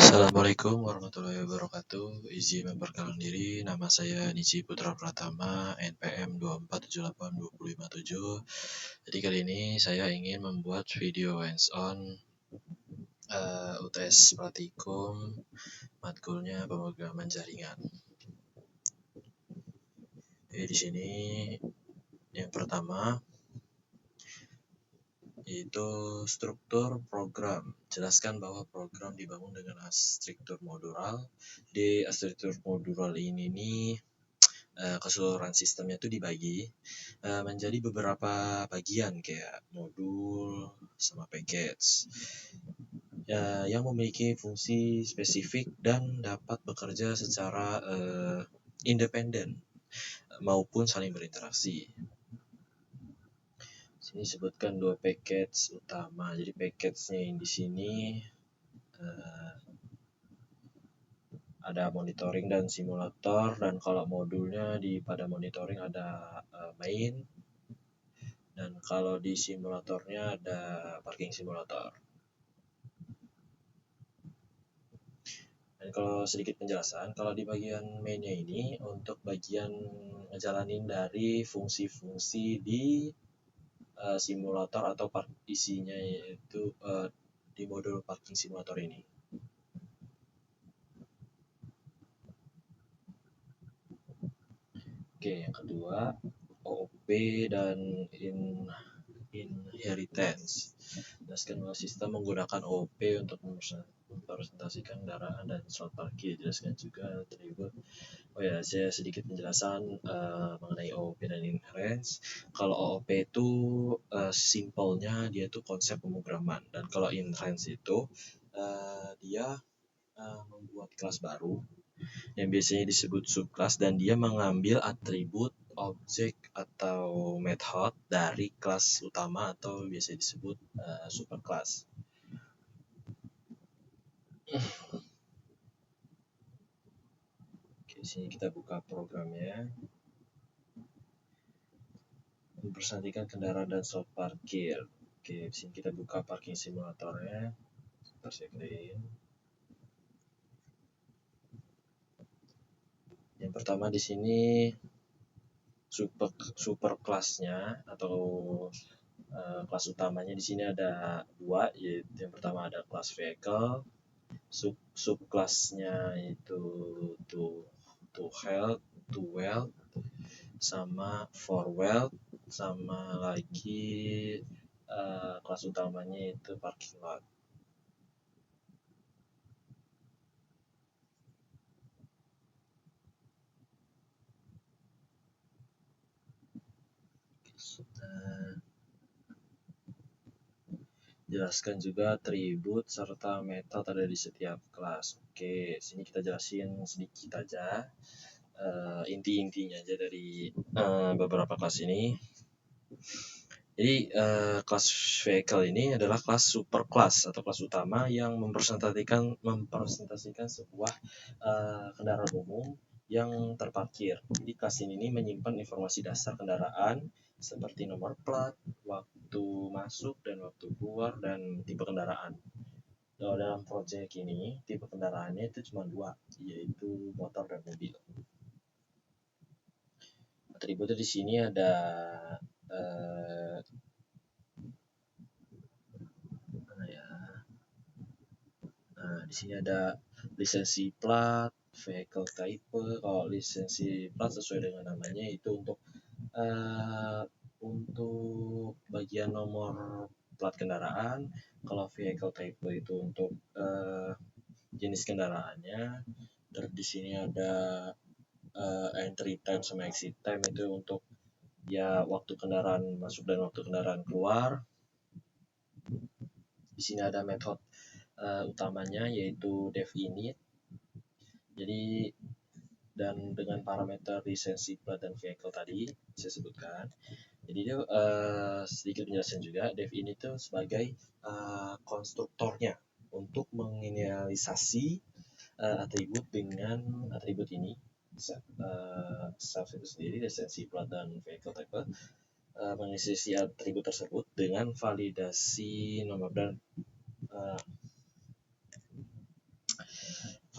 Assalamualaikum warahmatullahi wabarakatuh. Izin memperkenalkan diri, nama saya Niji Putra Pratama, NPM 2478257. Jadi kali ini saya ingin membuat video hands-on UTS Praktikum, matkulnya pemrograman jaringan. Jadi di sini yang pertama yaitu struktur program. Jelaskan bahwa program dibangun dengan struktur modular. Di struktur modular ini keseluruhan sistemnya itu dibagi menjadi beberapa bagian kayak modul sama package yang memiliki fungsi spesifik dan dapat bekerja secara independen maupun saling berinteraksi. Sini sebutkan dua package utama. Jadi package-nya yang di sini ada monitoring dan simulator, dan kalau modulnya pada monitoring ada main, dan kalau di simulatornya ada parking simulator. Dan kalau sedikit penjelasan, kalau di bagian mainnya ini untuk bagian ngejalanin dari fungsi-fungsi di simulator atau isinya yaitu di modul parking simulator ini. Oke, yang kedua OOP dan inheritance. Jelaskan bahwa sistem menggunakan OOP untuk mempresentasikan kendaraan dan slot parkir. Jelaskan juga atribut. Saya sedikit penjelasan mengenai OOP dan inheritance. Kalau OOP itu simpelnya dia itu konsep pemrograman, dan kalau inheritance itu dia membuat kelas baru yang biasanya disebut subclass, dan dia mengambil atribut, objek atau method dari kelas utama atau biasa disebut superclass. Oke, sini kita buka programnya. Mempresentasikan kendaraan dan slot parkir. Oke, sini kita buka parking simulatornya. Sebentar saya clearin. Yang pertama di sini super kelasnya atau kelas utamanya di sini ada dua, yaitu yang pertama ada kelas vehicle, subkelasnya itu to health, to wealth, sama for wealth, sama lagi kelas utamanya itu parking lot. Jelaskan juga atribut serta metode ada di setiap kelas. Oke, sini kita jelasin sedikit aja inti-intinya aja dari beberapa kelas ini. Jadi kelas vehicle ini adalah kelas superclass atau kelas utama yang mempresentasikan sebuah kendaraan umum yang terparkir. Jadi kelas ini menyimpan informasi dasar kendaraan seperti nomor plat, waktu masuk dan waktu keluar, dan tipe kendaraan. Dalam proyek ini tipe kendaraannya itu cuma dua, yaitu motor dan mobil. Atributnya di sini ada di sini ada lisensi plat, vehicle type. Kalau lisensi plat sesuai dengan namanya itu untuk bagian nomor plat kendaraan. Kalau vehicle type itu untuk jenis kendaraannya. Terus di sini ada entry time sama exit time itu untuk waktu kendaraan masuk dan waktu kendaraan keluar. Di sini ada metode utamanya yaitu dev init. Jadi dan dengan parameter lisensi plat dan vehicle tadi saya sebutkan. Jadi itu sedikit penjelasan juga. Dev init itu sebagai konstruktornya untuk menginisialisasi atribut dengan atribut ini. Self itu sendiri, lisensi plat dan vehicle type, menginisialisasi atribut tersebut dengan validasi nomor dan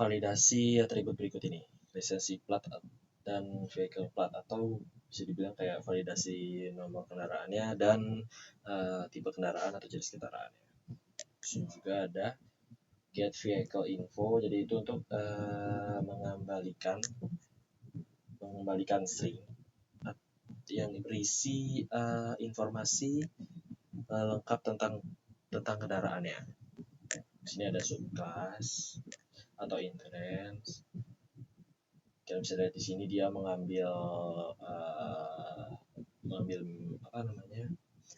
validasi atribut berikut ini: lisensi plat dan vehicle plat, atau bisa dibilang kayak validasi nomor kendaraannya dan tipe kendaraan atau jenis kendaraannya. Terus juga ada get vehicle info, jadi itu untuk mengembalikan string yang berisi informasi lengkap tentang kendaraannya. Di sini ada subclass atau inheritance. Kita bisa lihat di sini dia mengambil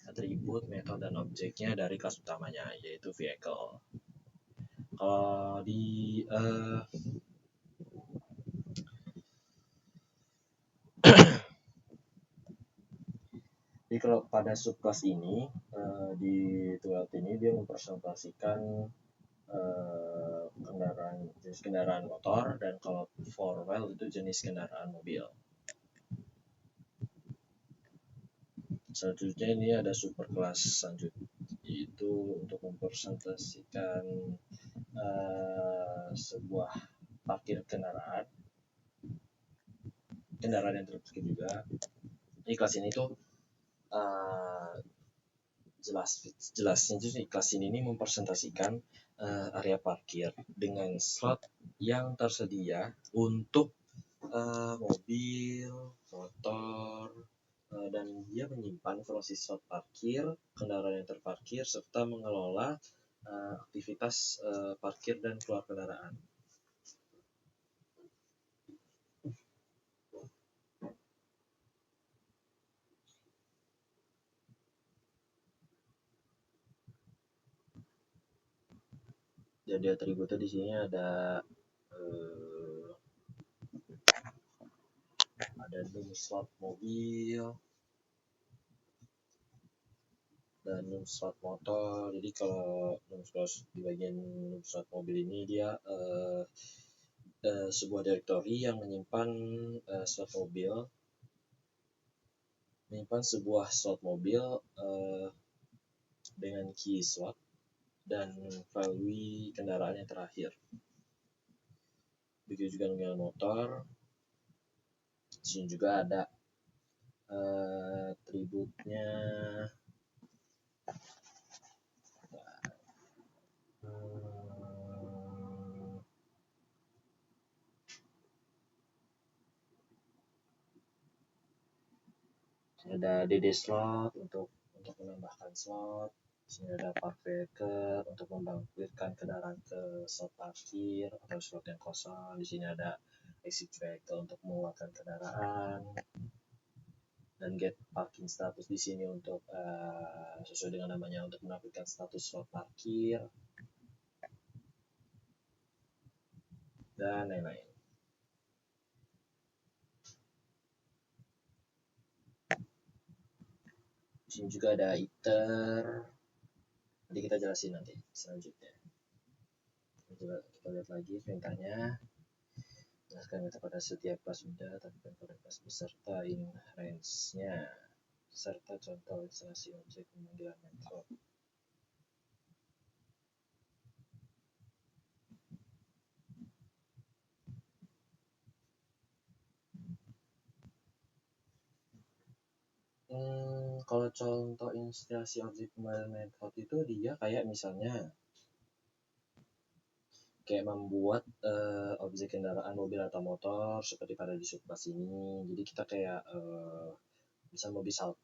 atribut, metode, dan objeknya dari kelas utamanya, yaitu vehicle. Kalau di jadi kalau pada subclass ini di Tuat ini dia mempresentasikan jenis kendaraan motor, dan kalau four wheel itu jenis kendaraan mobil. Selanjutnya ini ada superclass selanjutnya, itu untuk mempresentasikan sebuah parkir kendaraan yang terparkir juga. Ini kelas ini tuh jelasnya itu kelas ini mempresentasikan area parkir dengan slot yang tersedia untuk mobil, motor, dan dia menyimpan informasi slot parkir, kendaraan yang terparkir, serta mengelola aktivitas parkir dan keluar kendaraan. Jadi atributnya di sini ada num slot mobil dan num slot motor. Jadi kalau num slot di bagian num slot mobil ini dia sebuah direktori yang menyimpan sebuah slot mobil dengan key slot dan value kendaraan yang terakhir. Begitu juga dengan motor. Di sini juga ada atributnya. Ada DD slot untuk menambahkan slot. Di sini ada park vehicle untuk membangkitkan kendaraan ke slot parkir atau slot yang kosong. Di sini ada exit vehicle untuk mengeluarkan kendaraan. Dan get parking status di sini untuk sesuai dengan namanya, untuk menampilkan status slot parkir dan lain-lain. Di sini juga ada iter. Nanti kita jelasin nanti selanjutnya. Kita lihat lagi perintahnya. Jelaskan metode pada setiap kelas mudah, tanpa pada kelas beserta inheritance-nya, serta contoh instalasi objek pemanggilan method. Kalau contoh instalasi objek pemanggilan method itu dia kayak misalnya kayak membuat objek kendaraan mobil atau motor seperti pada di subclass ini. Jadi kita kayak misal mobil 1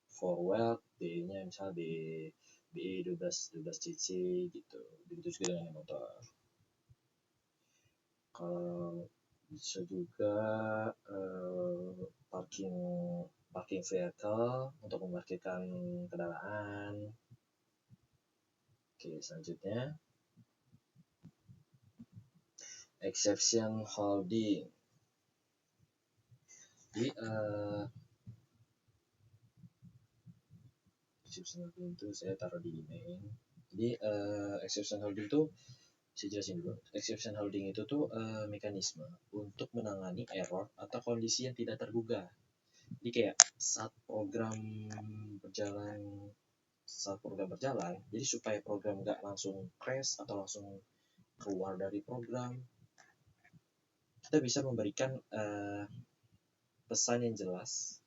four wheel, B-nya misal BE 12 cc gitu. Begitu juga dengan motor. Kalau bisa juga parking vehicle untuk memarkirkan kendaraan. Oke, selanjutnya exception holding. Jadi exception holding itu saya taruh di main. Jadi exception holding itu saya jelasin dulu. Exception holding itu tuh mekanisme untuk menangani error atau kondisi yang tidak terduga. Jadi kayak saat program berjalan, jadi supaya program nggak langsung crash atau langsung keluar dari program, kita bisa memberikan pesan yang jelas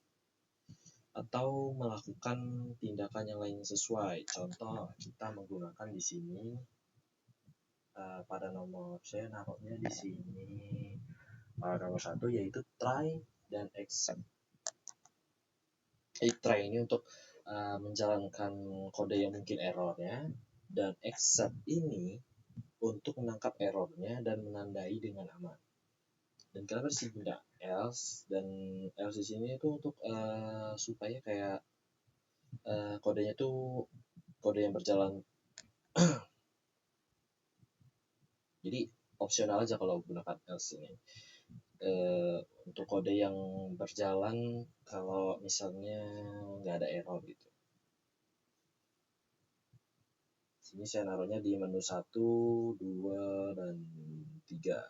atau melakukan tindakan yang lain sesuai. Contoh, kita menggunakan di sini pada nomor, saya naruhnya di sini nomor 1 yaitu try dan accept. Try ini untuk menjalankan kode yang mungkin errornya, dan accept ini untuk menangkap errornya dan menandai dengan aman. Dan kenapa disini tidak else, dan else di sini itu untuk supaya kayak kodenya itu kode yang berjalan. Jadi opsional aja kalau gunakan else ini. Untuk kode yang berjalan kalau misalnya nggak ada error gitu. Sini saya naruhnya di menu 1, 2, dan 3.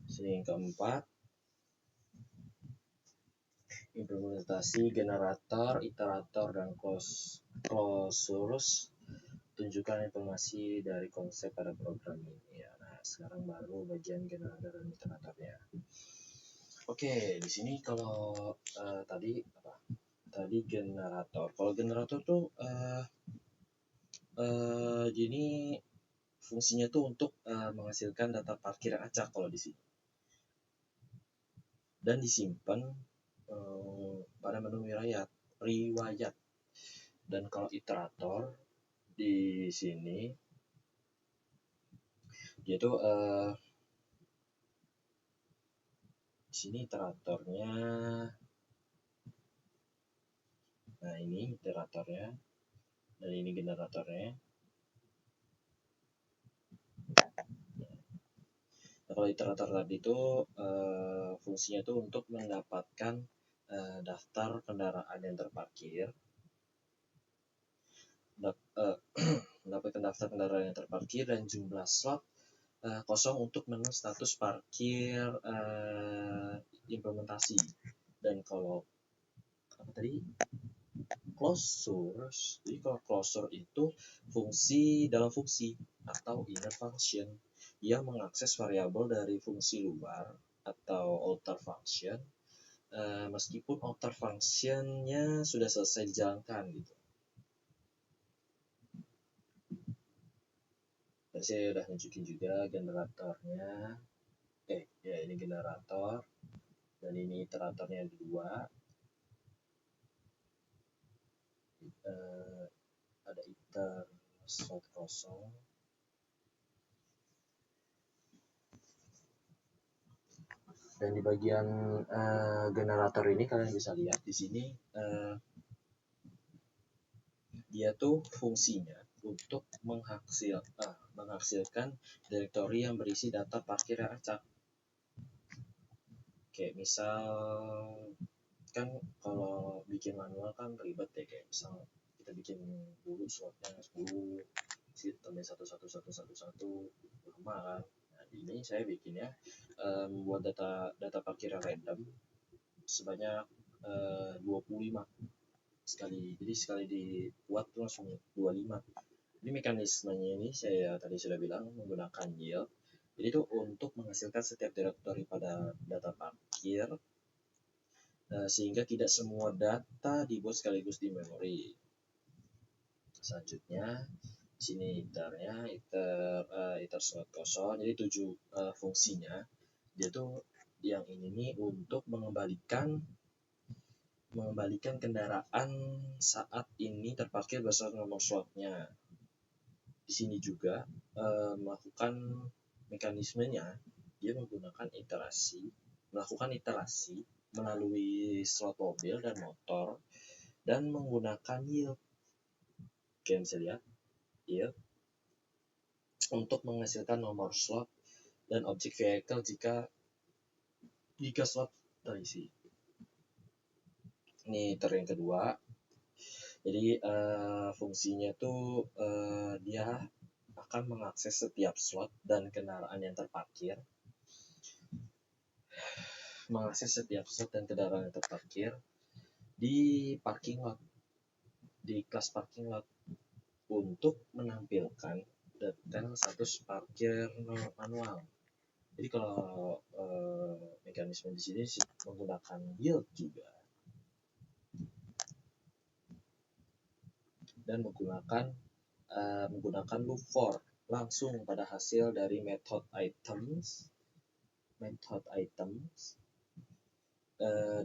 Sini yang keempat, implementasi generator, iterator, dan closures. Tunjukkan informasi dari konsep pada program ini. Ya, nah sekarang baru bagian generator dan iteratornya. Oke, di sini kalau tadi apa? Tadi generator. Kalau generator tuh gini fungsinya tuh untuk menghasilkan data parkir acak kalau di sini. Dan disimpan pada menu riwayat. Dan kalau iterator di sini dia tuh di sini iteratornya. Nah, ini iteratornya dan ini generatornya. Nah, kalau iterator tadi itu fungsinya itu untuk mendapatkan daftar kendaraan yang terparkir, mendapatkan daftar kendaraan yang terparkir dan jumlah slot kosong untuk menu status parkir implementasi. Dan kalau apa tadi, closures, jadi kalau closure itu dalam fungsi atau inner function yang mengakses variabel dari fungsi luar atau outer function meskipun outer functionnya sudah selesai dijalankan gitu. Dan saya udah nunjukin juga generatornya. Ya ini generator dan ini iteratornya ada 2. Ada iter slot kosong. Dan di bagian generator ini kalian bisa lihat di sini dia tuh fungsinya untuk menghasilkan direktori yang berisi data parkir yang acak. Kayak misal kan kalau bikin manual kan ribet ya, kayak misal kita bikin dulu slotnya 10, sistemnya 1 lama kan. Nah, ini saya bikinnya membuat data parkir yang random sebanyak 25 sekali. Jadi sekali dibuat tuh langsung 25. Ini mekanismenya ini saya tadi sudah bilang menggunakan yield. Jadi itu untuk menghasilkan setiap direktori pada data parkir sehingga tidak semua data dibuat sekaligus di memori. Selanjutnya di sini iter slot kosong. Jadi 7 fungsinya. Dia tuh yang ini nih untuk mengembalikan kendaraan saat ini terparkir berdasarkan nomor slotnya. Di sini juga melakukan mekanismenya, dia melakukan iterasi melalui slot mobil dan motor dan menggunakan yield. Kalian bisa lihat yield untuk menghasilkan nomor slot dan objek vehicle jika slot terisi. Ini yang kedua. Jadi fungsinya tuh dia akan mengakses setiap slot dan kendaraan yang terparkir mengakses setiap slot dan kendaraan yang terparkir di parking lot, di kelas parking lot, untuk menampilkan detail status parkir manual. Jadi kalau mekanisme di sini menggunakan yield juga, dan menggunakan loop for langsung pada hasil dari method items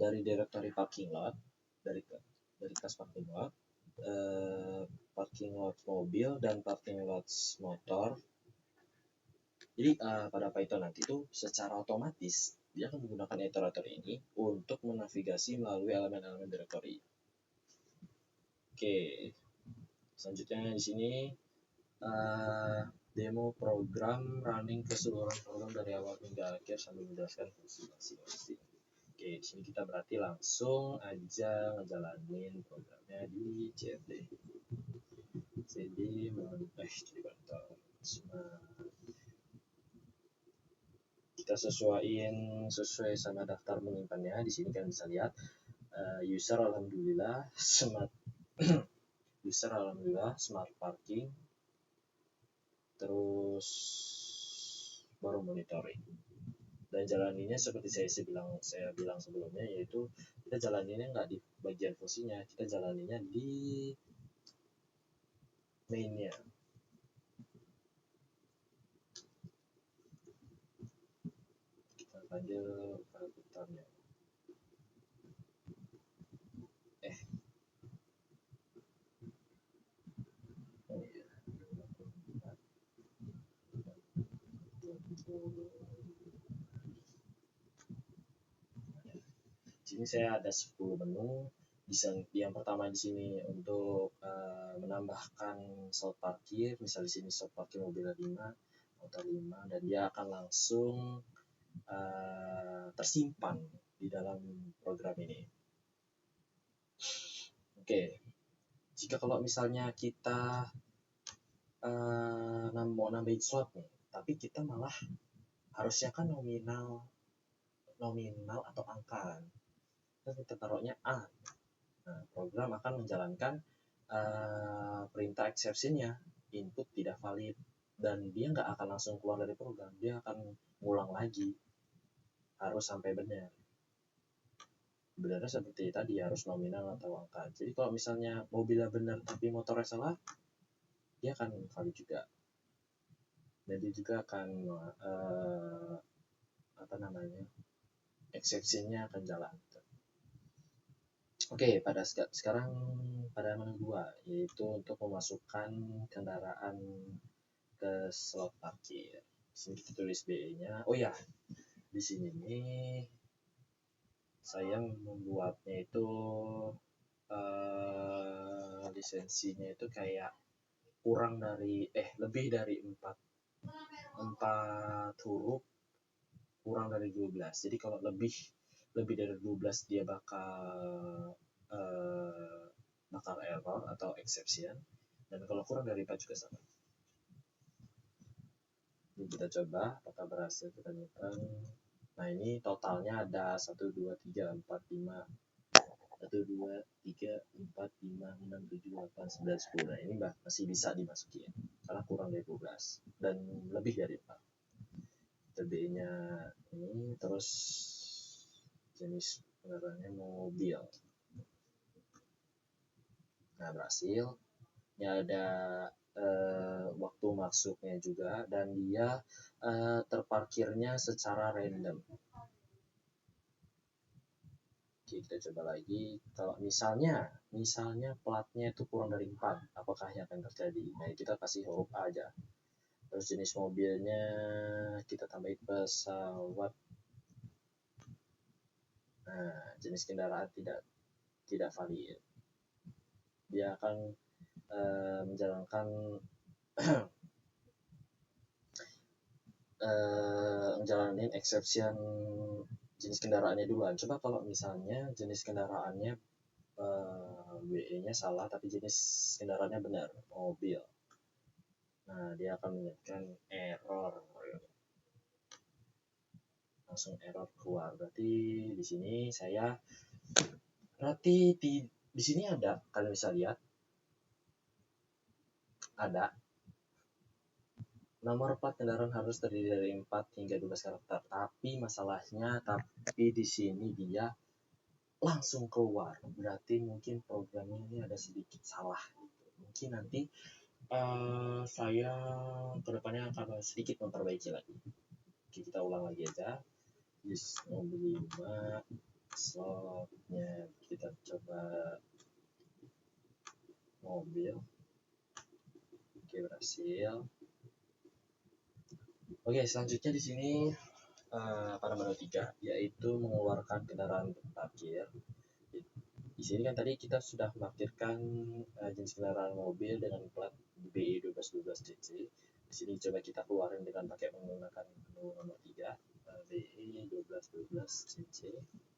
dari directory parking lot, dari kelas parking lot, parking lot mobil dan parking lot motor. Jadi pada Python nanti itu secara otomatis dia akan menggunakan iterator ini untuk menavigasi melalui elemen-elemen directory. Oke, selanjutnya di sini demo program running keseluruhan program dari awal hingga akhir sambil menjelaskan fungsi masing-masing. Oke, di sini kita berarti langsung aja ngejalanin programnya di cd kita sesuai sama daftar menyimpannya. Di sini kan bisa lihat user alhamdulillah smart parking, terus baru monitoring. Dan jalaninnya seperti saya bilang sebelumnya, yaitu kita jalaninnya nggak di bagian fungsinya, kita jalaninnya di mainnya. Kita panggil parameternya. Di sini saya ada 10 menu. Yang pertama di sini untuk menambahkan slot parkir, misal di sini slot parkir mobil 5, motor 5, dan dia akan langsung tersimpan di dalam program ini. Oke, jika kalau misalnya kita mau nambahin slot nih, tapi kita malah harusnya kan nominal atau angka, dan kita taruhnya A. Nah, program akan menjalankan perintah exception-nya, input tidak valid, dan dia nggak akan langsung keluar dari program, dia akan ngulang lagi, harus sampai benar. Benarnya seperti tadi, harus nominal atau angka. Jadi kalau misalnya mobilnya benar tapi motornya salah, dia akan valid juga. Dan dia juga akan exception-nya akan jalan. Oke, sekarang pada menu 2, yaitu untuk memasukkan kendaraan ke slot parkir. Di sini kita tulis BE-nya. Oh ya, di sini nih saya membuatnya itu lisensinya itu kayak lebih dari 4 huruf, kurang dari 12. Jadi kalau lebih dari 12 dia bakal error atau exception, dan kalau kurang dari 4 juga sama. Ini kita coba apakah berhasil kita nyimpan. Nah, ini totalnya ada 1 2 3 4 5 1 2 3 4 5 6 7 8 9 10. Nah, ini masih bisa dimasukin karena kurang dari 12 dan lebih dari 4. TB-nya ini, terus jenis kendaraannya mobil. Nah, berhasil. Ini ada waktu masuknya juga, dan dia terparkirnya secara random. Oke, kita coba lagi. Kalau misalnya platnya itu kurang dari 4, apakah yang akan terjadi? Nah, kita kasih huruf A aja. Terus jenis mobilnya kita tambahin pesawat. Nah, jenis kendaraan tidak valid. Dia akan menjalankan menjalanin exception jenis kendaraannya duluan. Coba kalau misalnya jenis kendaraannya WE-nya salah tapi jenis kendaraannya benar, mobil. Nah, dia akan menyebutkan error. langsung error keluar. Berarti di sini saya di sini ada, kalian bisa lihat ada nomor plat kendaraan harus terdiri dari 4 hingga 12 karakter. Tapi masalahnya di sini dia langsung keluar. Berarti mungkin programnya ini ada sedikit salah. Mungkin nanti saya kedepannya akan sedikit memperbaiki lagi. Oke, kita ulang lagi aja. Mobil 5 slotnya kita coba mobil. Oke, berhasil. Oke, selanjutnya di sini pada menu 3 yaitu mengeluarkan kendaraan untuk parkir. Di sini kan tadi kita sudah memarkirkan jenis kendaraan mobil dengan plat BI 1212CC. Di sini coba kita keluarin dengan menggunakan menu nomor 3 BI 1212CC,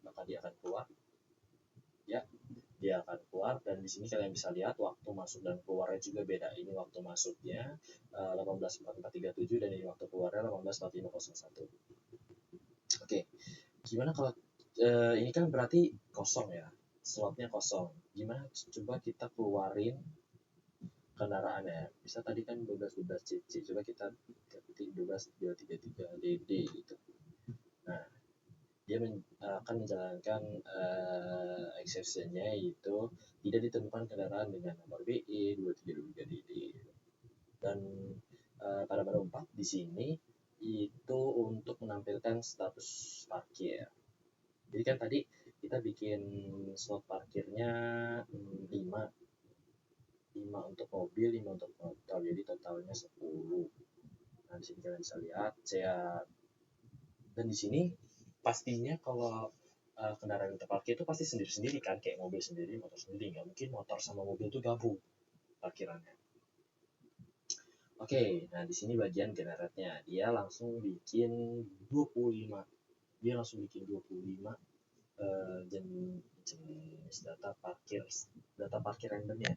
maka dia akan keluar. Ya, dia akan keluar, dan di sini kalian bisa lihat waktu masuk dan keluarnya juga beda. Ini waktu masuknya 18.4437 dan ini waktu keluarnya 18.4501. Oke, gimana kalau ini kan berarti kosong ya, slotnya kosong. Gimana coba kita keluarin kendaraannya? Bisa tadi kan 1212CC, coba kita ketik 12333DD gitu. Nah, dia akan menjalankan exception-nya, yaitu tidak ditemukan kendaraan dengan nomor BE 2323DD. Dan pada menu 4 di sini itu untuk menampilkan status parkir. Jadi kan tadi kita bikin slot parkirnya 5 untuk mobil, 5 untuk motor, jadi totalnya 10. Nah, di sini kalian bisa lihat dan di sini pastinya kalau kendaraan yang terparkir itu pasti sendiri-sendiri kan, kayak mobil sendiri, motor sendiri. Nggak mungkin motor sama mobil itu gabung parkirannya. Oke, nah di sini bagian generate-nya. Dia langsung bikin 25. Dia langsung bikin 25 jenis data parkir randomnya.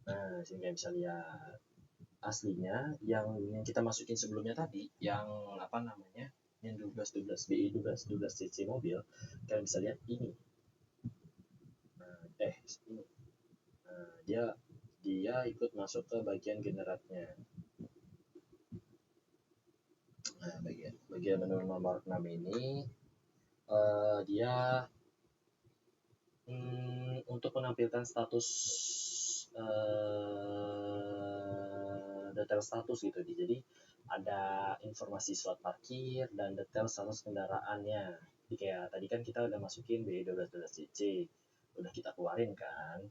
Nah, sini kalian bisa lihat aslinya yang kita masukin sebelumnya tadi, yang apa namanya, yang 1212 BI 1212CC mobil, kalian bisa lihat ini. Ini. Dia ikut masuk ke bagian generatnya. Nah, bagian menu nomor 6 ini dia untuk menampilkan status detail status gitu. Jadi ada informasi slot parkir dan detail status kendaraannya. Jadi kayak tadi kan kita udah masukin B1212CC, udah kita keluarin kan.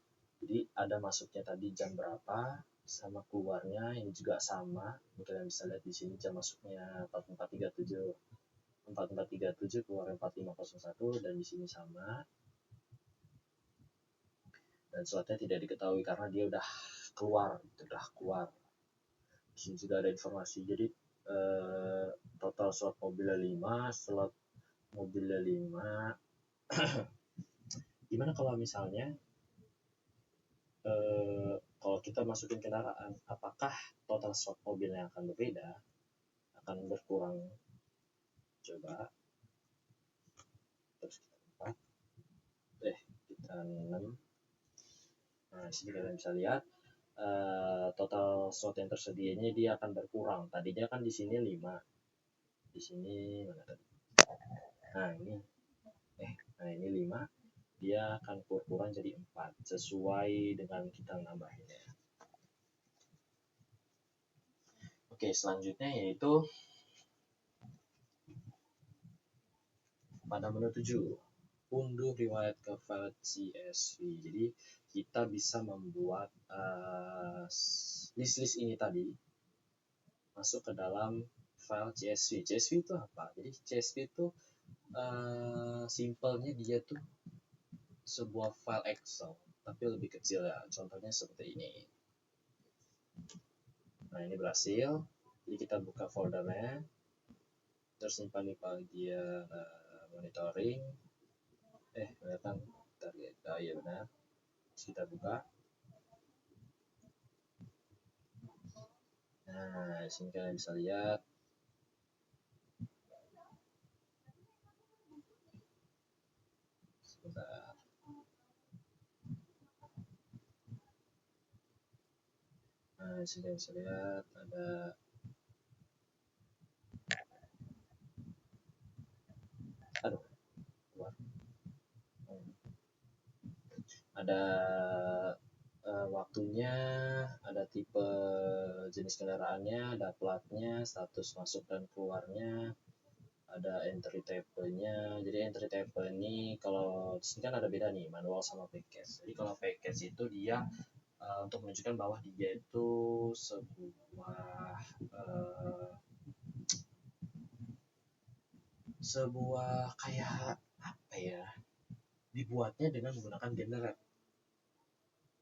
Jadi ada masuknya tadi jam berapa sama keluarnya ini juga sama. Kalian bisa lihat di sini jam masuknya 4437 keluar 4501, dan di sini sama. Dan slotnya tidak diketahui karena dia udah keluar. Di sini juga ada informasi. Jadi total slot mobilnya 5, slot mobilnya 5. Gimana kalau misalnya kalau kita masukin kendaraan, apakah total slot mobilnya akan berbeda, akan berkurang? Coba terus kita 4, kita 6. Nah, di sini kalian bisa lihat total slot yang tersedianya dia akan berkurang. Tadinya kan di sini 5. Di sini mana tadi? Nah, ini 5. Dia akan berkurang jadi 4 sesuai dengan kita nambahinnya. Oke, selanjutnya yaitu pada menu 7, unduh riwayat ke file CSV. Jadi kita bisa membuat list-list ini tadi masuk ke dalam file CSV. CSV itu apa? Jadi CSV itu simpelnya dia tuh sebuah file Excel, tapi lebih kecil ya. Contohnya seperti ini. Nah, ini berhasil. Jadi kita buka foldernya, terus simpan di bagian monitoring. Kelihatan. Iya benar. Terus kita buka. Nah, di sini kalian bisa lihat Bentar. Nah, sini bisa lihat ada keluar. Ada waktunya, ada tipe jenis kendaraannya, ada platnya, status masuk dan keluarnya, ada entry table-nya. Jadi entry table ini kalau di sini kan ada beda nih, manual sama package. Jadi kalau package itu dia untuk menunjukkan bahwa dia itu sebuah kayak apa ya, dibuatnya dengan menggunakan generate.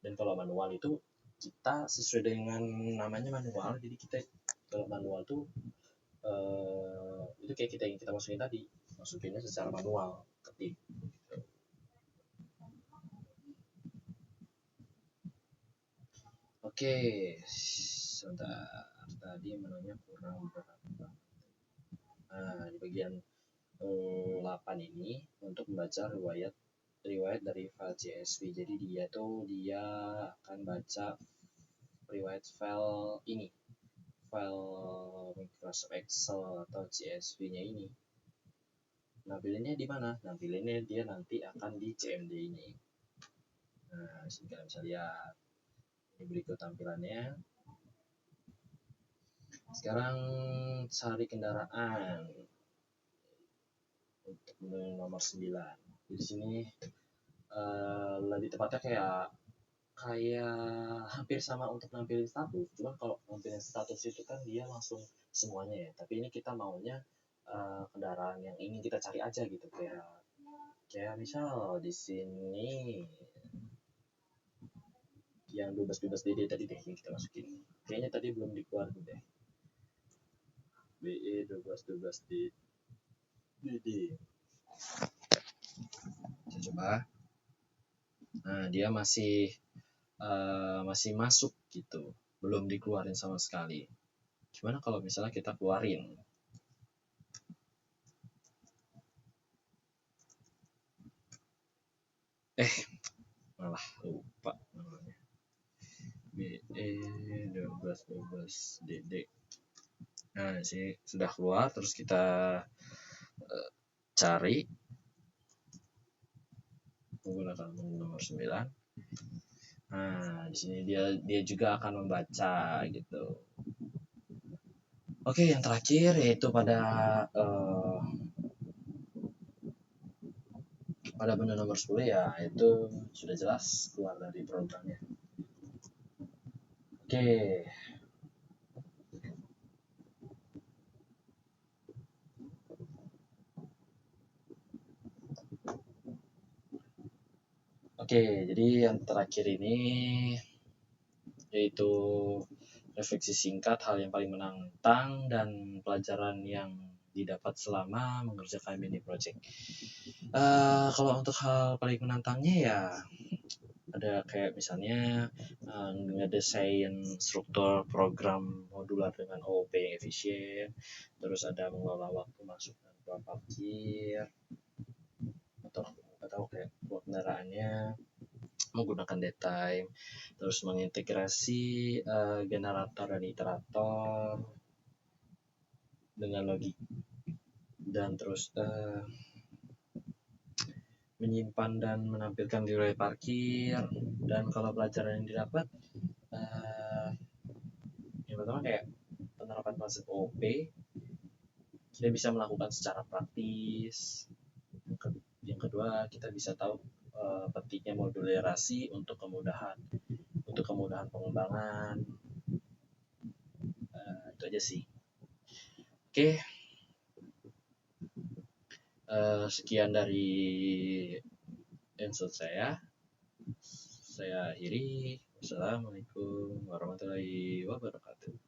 Dan kalau manual itu kita sesuai dengan namanya manual, jadi kita kalau manual tuh itu kayak kita yang kita masukin tadi, masukinnya secara manual, ketik gitu. Oke, sebentar, tadi menunya kurang berapa. Nah, di bagian 8 ini untuk membaca riwayat dari file CSV. Jadi dia akan baca riwayat file ini, file Microsoft Excel atau CSV-nya ini. Nampilinnya di mana? Nampilinnya dia nanti akan di CMD ini. Nah, sini kalian bisa lihat. Ini berikut tampilannya. Sekarang cari kendaraan untuk menu nomor 9. Di sini lebih tepatnya kayak hampir sama untuk nampilin status. Cuma kalau nampilin status itu kan dia langsung semuanya ya. Tapi ini kita maunya kendaraan yang ingin kita cari aja gitu, kayak misal di sini yang 12 DD tadi deh yang kita masukin. Kayaknya tadi belum dikeluarin deh. BE 12 DD. Saya coba. Nah, dia masih masuk gitu, belum dikeluarin sama sekali. Gimana kalau misalnya kita keluarin? Malah lupa namanya. BE 12 DD. Nah, sini sudah keluar, terus kita cari menggunakan nomor 9. Nah, di sini dia juga akan membaca gitu. Oke, yang terakhir yaitu pada menu nomor 10 ya, itu sudah jelas keluar dari programnya. Oke. Oke, jadi yang terakhir ini yaitu refleksi singkat, hal yang paling menantang dan pelajaran yang didapat selama mengerjakan mini project. Kalau untuk hal paling menantangnya ya ada kayak misalnya ngedesain struktur program modular dengan OOP yang efisien, terus ada mengelola waktu masuk dan keluar parkir, atau kayak buat kendaraannya menggunakan datetime, terus mengintegrasi generator dan iterator dengan logik, dan terus menyimpan dan menampilkan riwayat parkir. Dan kalau pelajaran yang didapat yang pertama kayak penerapan konsep OP, kita bisa melakukan secara praktis. Yang kedua, kita bisa tahu pentingnya modularasi untuk kemudahan pengembangan. Itu aja sih. Oke. Sekian dari episode saya akhiri. Wassalamualaikum warahmatullahi wabarakatuh.